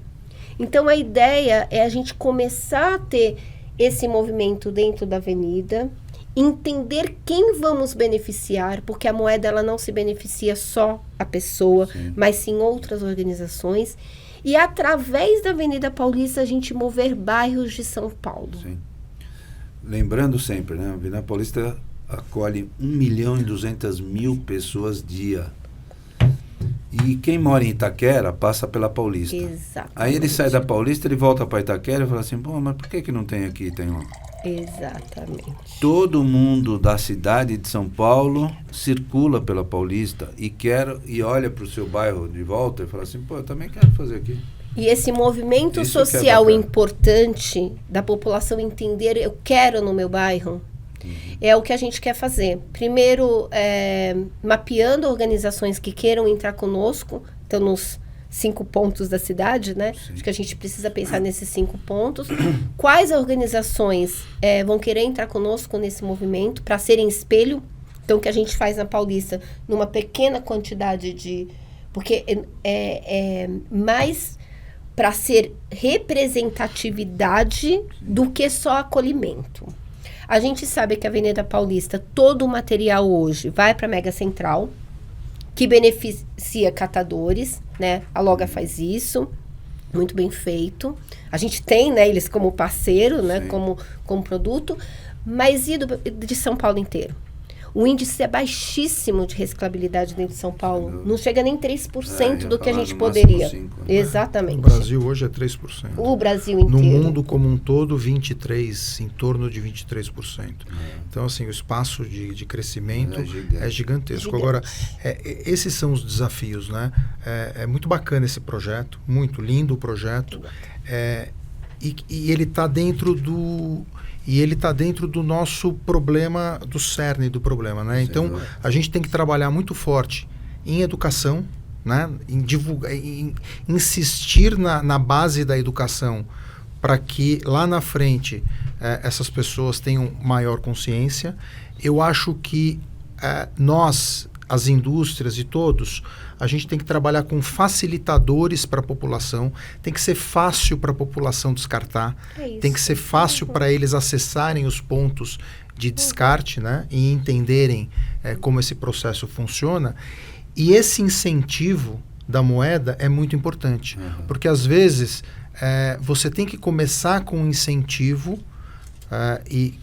Então, a ideia é a gente começar a ter esse movimento dentro da avenida, entender quem vamos beneficiar, porque a moeda ela não se beneficia só a pessoa, sim, mas sim outras organizações. E através da Avenida Paulista a gente mover bairros de São Paulo. Sim. Lembrando sempre, né? A Avenida Paulista acolhe 1.200.000 pessoas dia. E quem mora em Itaquera passa pela Paulista. Exatamente. Aí ele sai da Paulista, ele volta para Itaquera e fala assim, pô, mas por que não tem aqui, tem lá? Exatamente. Todo mundo da cidade de São Paulo circula pela Paulista e olha para o seu bairro de volta e fala assim, pô, eu também quero fazer aqui. E esse movimento social importante da população entender, eu quero no meu bairro, é o que a gente quer fazer. Primeiro, mapeando organizações que queiram entrar conosco, então nos 5 pontos da cidade, né? Sim. Acho que a gente precisa pensar nesses 5 pontos. Quais organizações vão querer entrar conosco nesse movimento para serem espelho? Então, o que a gente faz na Paulista, numa pequena quantidade de... Porque é mais para ser representatividade do que só acolhimento. A gente sabe que a Avenida Paulista, todo o material hoje vai para a Mega Central, que beneficia catadores, né? A Loga faz isso, muito bem feito. A gente tem, né, eles como parceiro, né, como produto, mas e de São Paulo inteiro? O índice é baixíssimo de reciclabilidade dentro de São Paulo. Não chega nem 3% do que a gente poderia. 5, né? Exatamente. O Brasil hoje é 3%. O Brasil inteiro. No mundo como um todo, 23%, em torno de 23%. Então, assim, o espaço de crescimento é gigantesco. Agora, esses são os desafios, né? É muito bacana esse projeto, muito lindo o projeto. E ele está dentro do... E ele está dentro do nosso problema, do cerne do problema, né? Então, a gente tem que trabalhar muito forte em educação, né? Em divulgar, em insistir na base da educação para que lá na frente essas pessoas tenham maior consciência. Eu acho que nós, as indústrias e todos, a gente tem que trabalhar com facilitadores para a população. Tem que ser fácil para a população descartar. Tem que ser fácil para eles acessarem os pontos de descarte, né? E entenderem como esse processo funciona. E esse incentivo da moeda é muito importante. Porque, às vezes, você tem que começar com um incentivo e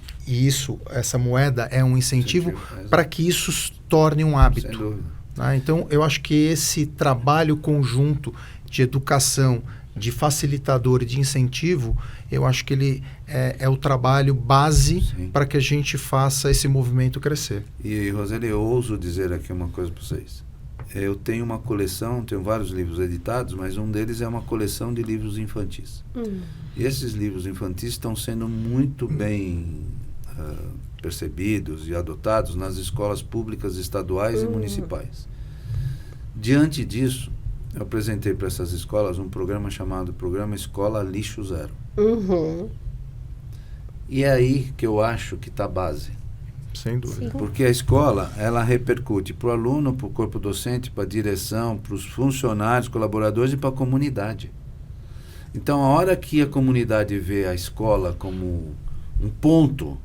essa moeda é um incentivo para que isso se torne um hábito. Sem dúvida. Então, eu acho que esse trabalho conjunto de educação, de facilitador e de incentivo, eu acho que ele é o trabalho base para que a gente faça esse movimento crescer. E, Roseli, eu ouso dizer aqui uma coisa para vocês. Eu tenho uma coleção, tenho vários livros editados, mas um deles é uma coleção de livros infantis. E esses livros infantis estão sendo muito bem percebidos e adotados nas escolas públicas estaduais e municipais. Diante disso, eu apresentei para essas escolas um programa chamado Programa Escola Lixo Zero. E é aí que eu acho que está a base. Sem dúvida. Sim. Porque a escola, ela repercute para o aluno, para o corpo docente, para a direção, para os funcionários, colaboradores e para a comunidade. Então, a hora que a comunidade vê a escola como um ponto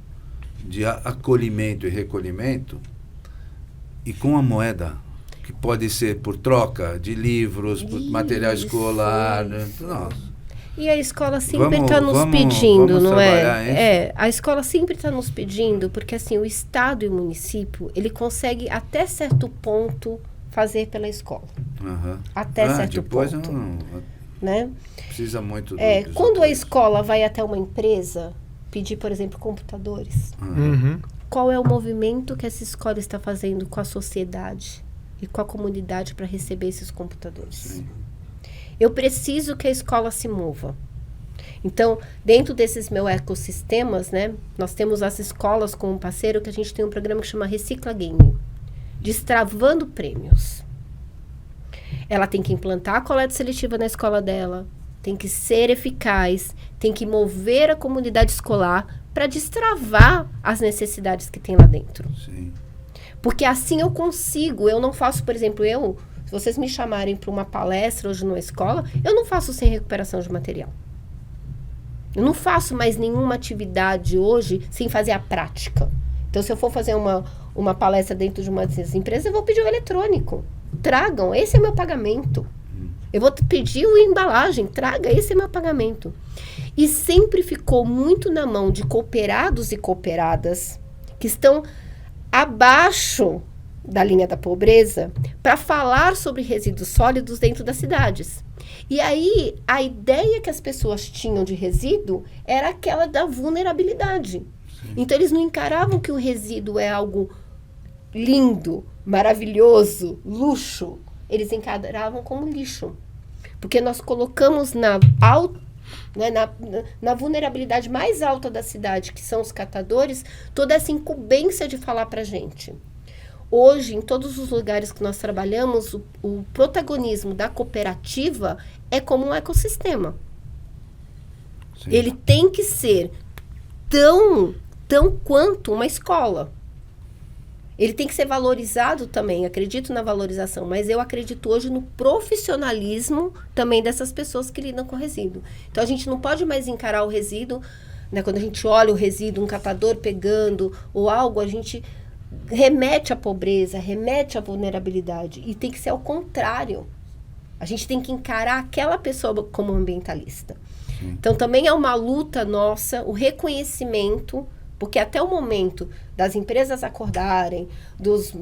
de acolhimento e recolhimento, e com a moeda, que pode ser por troca de livros, por material escolar, né? Nossa. E a escola sempre está nos pedindo, não é? A escola sempre está nos pedindo, porque assim, o Estado e o município, ele consegue até certo ponto fazer pela escola. Até certo ponto. Né? Precisa muito quando a escola vai até uma empresa pedir, por exemplo, computadores, qual é o movimento que essa escola está fazendo com a sociedade e com a comunidade para receber esses computadores? Sim. Eu preciso que a escola se mova. Então, dentro desses meus ecossistemas, né, nós temos as escolas como parceiro, que a gente tem um programa que chama Recicla Game, destravando prêmios. Ela tem que implantar a coleta seletiva na escola dela, tem que ser eficaz, tem que mover a comunidade escolar para destravar as necessidades que tem lá dentro. Sim. Porque assim eu consigo, eu não faço, por exemplo, se vocês me chamarem para uma palestra hoje numa escola, eu não faço sem recuperação de material. Eu não faço mais nenhuma atividade hoje sem fazer a prática. Então, se eu for fazer uma palestra dentro de uma dessas empresas, eu vou pedir o eletrônico. Tragam, esse é meu pagamento. Eu vou pedir a embalagem, traga, esse é meu pagamento. E sempre ficou muito na mão de cooperados e cooperadas que estão abaixo da linha da pobreza para falar sobre resíduos sólidos dentro das cidades. E aí, a ideia que as pessoas tinham de resíduo era aquela da vulnerabilidade. Sim. Então, eles não encaravam que o resíduo é algo lindo, maravilhoso, luxo. Eles encaravam como lixo. Porque nós colocamos na vulnerabilidade mais alta da cidade, que são os catadores, toda essa incumbência de falar para a gente. Hoje, em todos os lugares que nós trabalhamos, o protagonismo da cooperativa é como um ecossistema. Sim. Ele tem que ser tão quanto uma escola. Ele tem que ser valorizado também, acredito na valorização, mas eu acredito hoje no profissionalismo também dessas pessoas que lidam com resíduo. Então, a gente não pode mais encarar o resíduo, né? Quando a gente olha o resíduo, um catador pegando ou algo, a gente remete à pobreza, remete à vulnerabilidade. E tem que ser ao contrário. A gente tem que encarar aquela pessoa como ambientalista. Sim. Então, também é uma luta nossa, o reconhecimento, porque até o momento das empresas acordarem, dos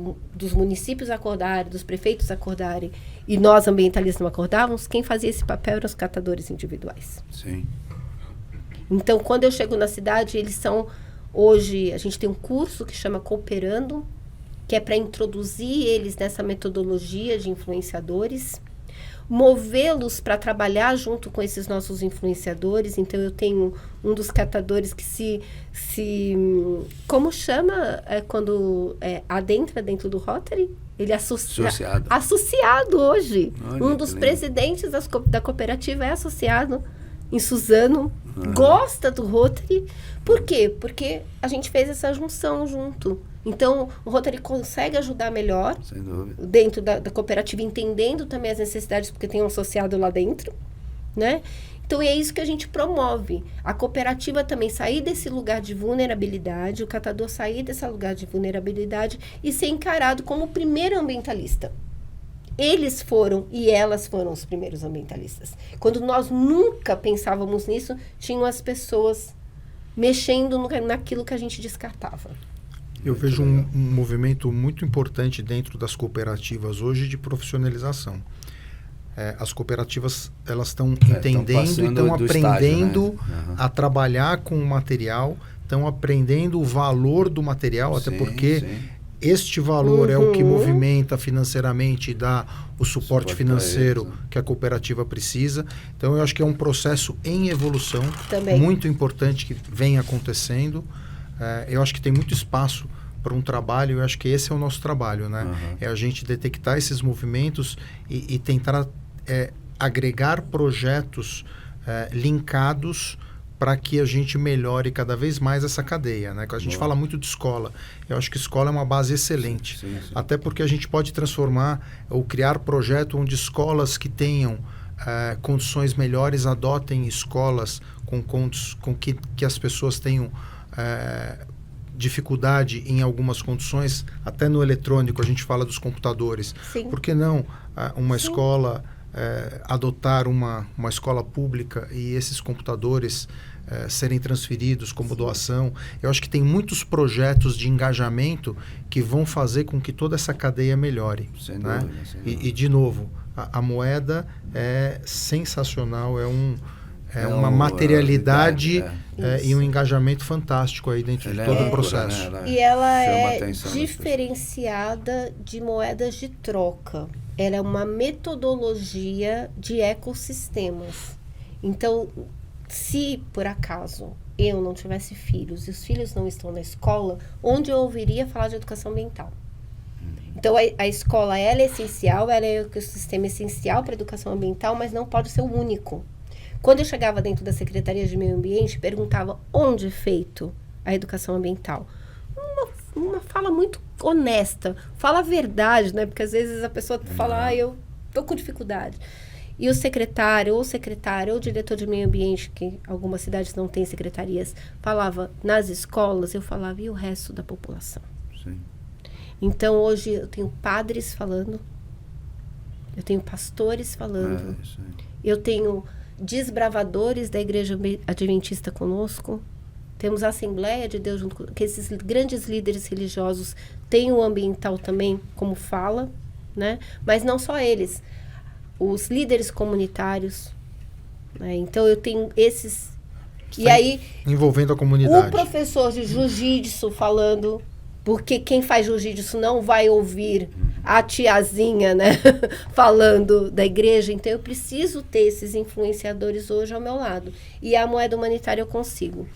municípios acordarem, dos prefeitos acordarem, e nós ambientalistas não acordávamos, quem fazia esse papel eram os catadores individuais. Sim. Então, quando eu chego na cidade, eles são... Hoje, a gente tem um curso que chama Cooperando, que é para introduzir eles nessa metodologia de influenciadores, movê-los para trabalhar junto com esses nossos influenciadores. Então, eu tenho um dos catadores que se como chama quando adentra dentro do Rotary? Ele é associado hoje. Olha, um dos presidentes da cooperativa é associado em Suzano, gosta do Rotary. Por quê? Porque a gente fez essa junção junto. Então, o Rotary consegue ajudar melhor dentro da cooperativa, entendendo também as necessidades, porque tem um associado lá dentro, né? Então, é isso que a gente promove. A cooperativa também sair desse lugar de vulnerabilidade, o catador sair desse lugar de vulnerabilidade e ser encarado como o primeiro ambientalista. Eles foram e elas foram os primeiros ambientalistas. Quando nós nunca pensávamos nisso, tinham as pessoas mexendo naquilo que a gente descartava. Eu vejo um movimento muito importante dentro das cooperativas hoje de profissionalização. As cooperativas, elas estão entendendo e estão aprendendo estágio, né? a trabalhar com o material, estão aprendendo o valor do material, até porque este valor é o que movimenta financeiramente e dá o suporte financeiro que a cooperativa precisa. Então, eu acho que é um processo em evolução também muito importante que vem acontecendo. Eu acho que tem muito espaço para um trabalho, eu acho que esse é o nosso trabalho, né? É a gente detectar esses movimentos e tentar agregar projetos linkados para que a gente melhore cada vez mais essa cadeia, né? A gente fala muito de escola. Eu acho que escola é uma base excelente. Sim. Até porque a gente pode transformar ou criar projeto onde escolas que tenham condições melhores adotem escolas com que as pessoas tenham dificuldade em algumas condições. Até no eletrônico a gente fala dos computadores. Sim. Por que não uma escola adotar uma escola pública e esses computadores serem transferidos como doação? Eu acho que tem muitos projetos de engajamento que vão fazer com que toda essa cadeia melhore. Sem né? dúvida, sem dúvida. E de novo, a moeda é sensacional, é uma materialidade e um engajamento fantástico aí dentro de todo o processo. Né? E ela é diferenciada de moedas de troca. Ela é uma metodologia de ecossistemas. Então, se por acaso eu não tivesse filhos e os filhos não estão na escola, onde eu ouviria falar de educação ambiental? Então, a escola ela é essencial, ela é o ecossistema essencial para a educação ambiental, mas não pode ser o único. Quando eu chegava dentro da Secretaria de Meio Ambiente, perguntava onde é feito a educação ambiental. Uma fala muito honesta, fala a verdade, né? Porque às vezes a pessoa fala, eu estou com dificuldade. E o secretário, ou secretária, ou diretor de meio ambiente, que algumas cidades não têm secretarias, falava nas escolas, eu falava, e o resto da população? Sim. Então, hoje eu tenho padres falando, eu tenho pastores falando, eu tenho desbravadores da Igreja Adventista conosco, temos a Assembleia de Deus junto com que esses grandes líderes religiosos têm o ambiental também como fala, né? Mas não só eles, os líderes comunitários, né? Então eu tenho esses e aí envolvendo a comunidade. O professor de jiu-jitsu falando, porque quem faz jiu-jitsu não vai ouvir a tiazinha, né, falando da igreja. Então, eu preciso ter esses influenciadores hoje ao meu lado. E a moeda humanitária eu consigo.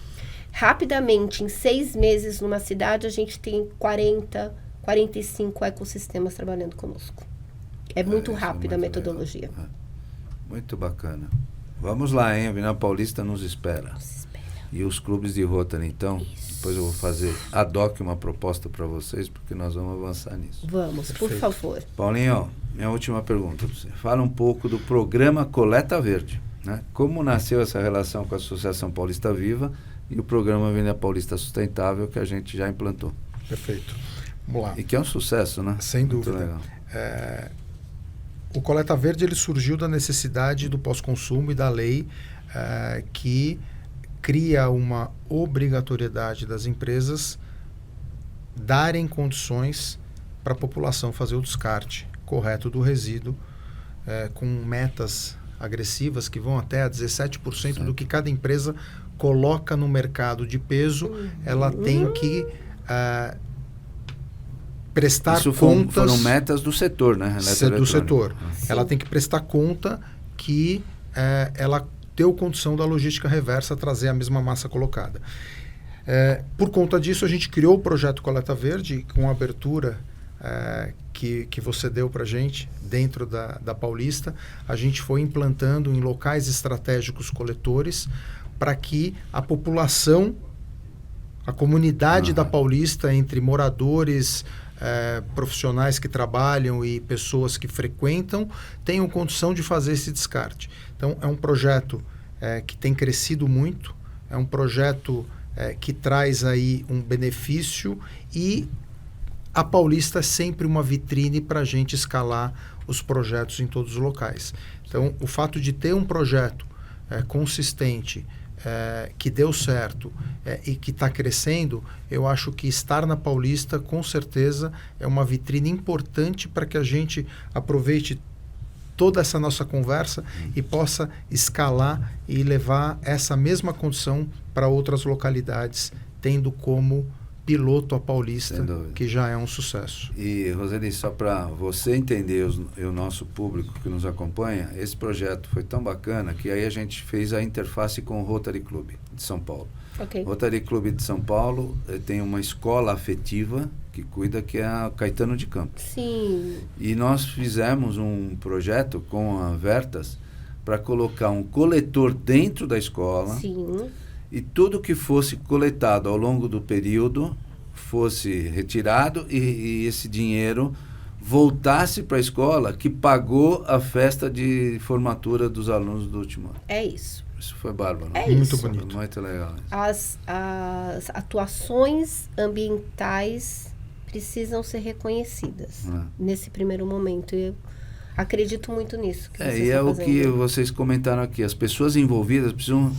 Rapidamente, em 6 meses, numa cidade, a gente tem 40 45 ecossistemas trabalhando conosco. É muito rápido a metodologia. Muito bacana. Vamos lá, hein? A Avenida Paulista nos espera. E os clubes de Rotary, então, depois eu vou fazer ad hoc uma proposta para vocês, porque nós vamos avançar nisso. Vamos, por favor. Paulinho, minha última pergunta para você. Fala um pouco do programa Coleta Verde, né? Como nasceu essa relação com a Associação Paulista Viva e o programa Avenida Paulista Sustentável, que a gente já implantou. Perfeito. Vamos lá. E que é um sucesso, né? Sem Muito dúvida. legal. O Coleta Verde ele surgiu da necessidade do pós-consumo e da lei que cria uma obrigatoriedade das empresas darem condições para a população fazer o descarte correto do resíduo, com metas agressivas que vão até a 17% do que cada empresa coloca no mercado de peso, ela tem que prestar Isso contas... foram metas do setor, né? Do setor. Ela tem que prestar conta que ela deu condição da logística reversa trazer a mesma massa colocada. Por conta disso, a gente criou o projeto Coleta Verde, com a abertura que você deu para a gente dentro da Paulista. A gente foi implantando em locais estratégicos coletores para que a população, a comunidade da Paulista, entre moradores, profissionais que trabalham e pessoas que frequentam, tenham condição de fazer esse descarte. Então, é um projeto que tem crescido muito, é um projeto que traz aí um benefício, e a Paulista é sempre uma vitrine para a gente escalar os projetos em todos os locais. Então, o fato de ter um projeto consistente, que deu certo e que está crescendo, eu acho que estar na Paulista, com certeza, é uma vitrine importante para que a gente aproveite toda essa nossa conversa e possa escalar e levar essa mesma condição para outras localidades, tendo como piloto a Paulista, que já é um sucesso. E, Roseli, só para você entender o nosso público que nos acompanha, esse projeto foi tão bacana que aí a gente fez a interface com o Rotary Club de São Paulo. Okay. Rotary Club de São Paulo tem uma escola afetiva que cuida, que é a Caetano de Campos. Sim. E nós fizemos um projeto com a Vertas para colocar um coletor dentro da escola. Sim. E tudo que fosse coletado ao longo do período fosse retirado e esse dinheiro voltasse para a escola, que pagou a festa de formatura dos alunos do último ano. É isso. Isso foi bárbaro. Muito bonito. Muito legal. As atuações ambientais precisam ser reconhecidas nesse primeiro momento. Eu acredito muito nisso. E é o que vocês comentaram aqui. As pessoas envolvidas precisam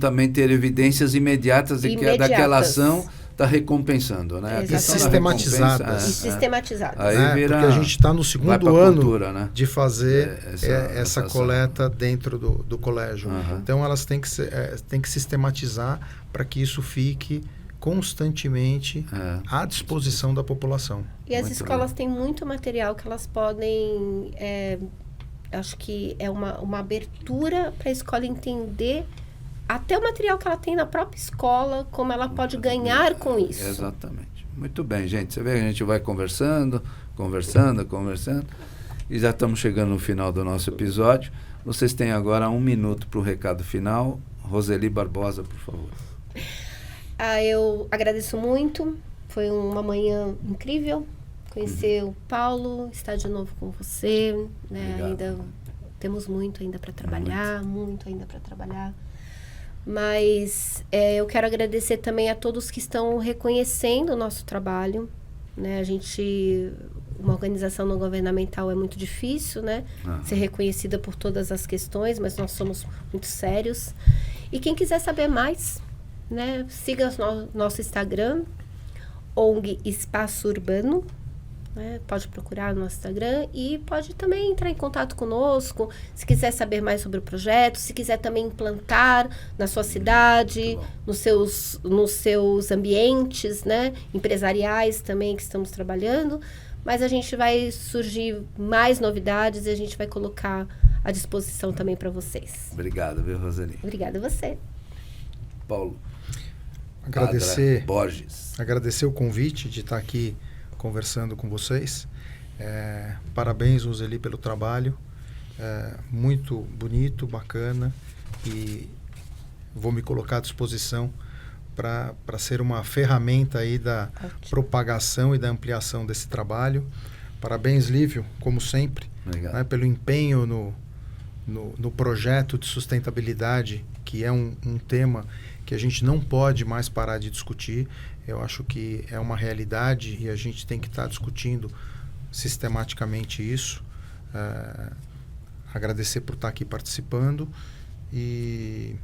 também ter evidências imediatas de que daquela ação está recompensando, né? E sistematizadas. Aí vira, porque a gente está no segundo ano cultura, né? de fazer essa coleta dentro do colégio. Então, elas têm que sistematizar para que isso fique constantemente à disposição da população. E as escolas têm muito material que elas podem... acho que é uma abertura para a escola entender até o material que ela tem na própria escola, como ela pode ganhar com isso. Exatamente. Muito bem, gente. Você vê que a gente vai conversando, e já estamos chegando no final do nosso episódio. Vocês têm agora 1 minuto para o recado final. Roseli Barbosa, por favor. Eu agradeço muito. Foi uma manhã incrível. Conhecer o Paulo, estar de novo com você. Né? Ainda temos muito ainda para trabalhar, Mas eu quero agradecer também a todos que estão reconhecendo o nosso trabalho. Né? Uma organização não governamental é muito difícil, né? Ser reconhecida por todas as questões, mas nós somos muito sérios. E quem quiser saber mais, né? Siga nosso Instagram, ONG Espaço Urbano. Né? Pode procurar no nosso Instagram e pode também entrar em contato conosco se quiser saber mais sobre o projeto, se quiser também implantar na sua cidade, nos seus ambientes, né? Empresariais também que estamos trabalhando. Mas a gente vai surgir mais novidades e a gente vai colocar à disposição também para vocês. Obrigado, viu, Roseli? Obrigada a você. Paulo. Agradecer Borges. Agradecer o convite de estar aqui conversando com vocês. Parabéns, Roseli, pelo trabalho. Muito bonito, bacana, e vou me colocar à disposição para ser uma ferramenta aí da propagação e da ampliação desse trabalho. Parabéns, Lívio, como sempre, né, pelo empenho no projeto de sustentabilidade, que é um tema que a gente não pode mais parar de discutir. Eu acho que é uma realidade e a gente tem que estar discutindo sistematicamente isso. Agradecer por estar aqui participando, e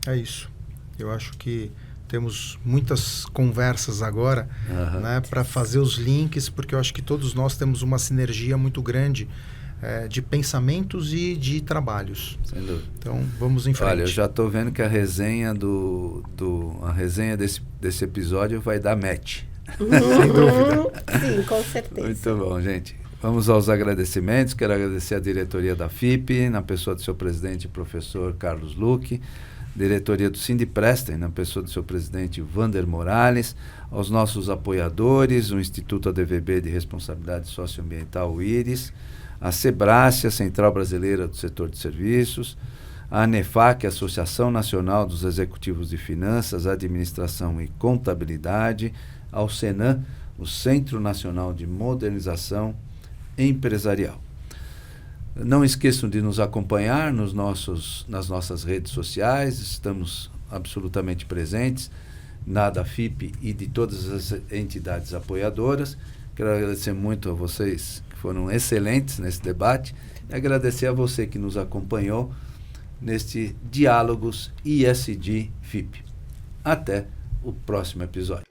é isso. Eu acho que temos muitas conversas agora, né, para fazer os links, porque eu acho que todos nós temos uma sinergia muito grande de pensamentos e de trabalhos. Sem dúvida. Então, vamos em frente. Olha, eu já estou vendo que a resenha a resenha desse episódio vai dar match. Sem dúvida. Sim, com certeza. Muito bom, gente. Vamos aos agradecimentos. Quero agradecer a diretoria da FIP, na pessoa do seu presidente, professor Carlos Luque, diretoria do Sindiprestem, na pessoa do seu presidente, Vander Morales, aos nossos apoiadores, o Instituto ADVB de Responsabilidade Socioambiental, o IRIS, a Sebrace, a Central Brasileira do Setor de Serviços, a ANEFAC, a Associação Nacional dos Executivos de Finanças, Administração e Contabilidade, ao Senan, o Centro Nacional de Modernização Empresarial. Não esqueçam de nos acompanhar nas nossas redes sociais, estamos absolutamente presentes na da FIP e de todas as entidades apoiadoras. Quero agradecer muito a vocês que foram excelentes nesse debate e agradecer a você que nos acompanhou neste Diálogos ISD FIP. Até o próximo episódio.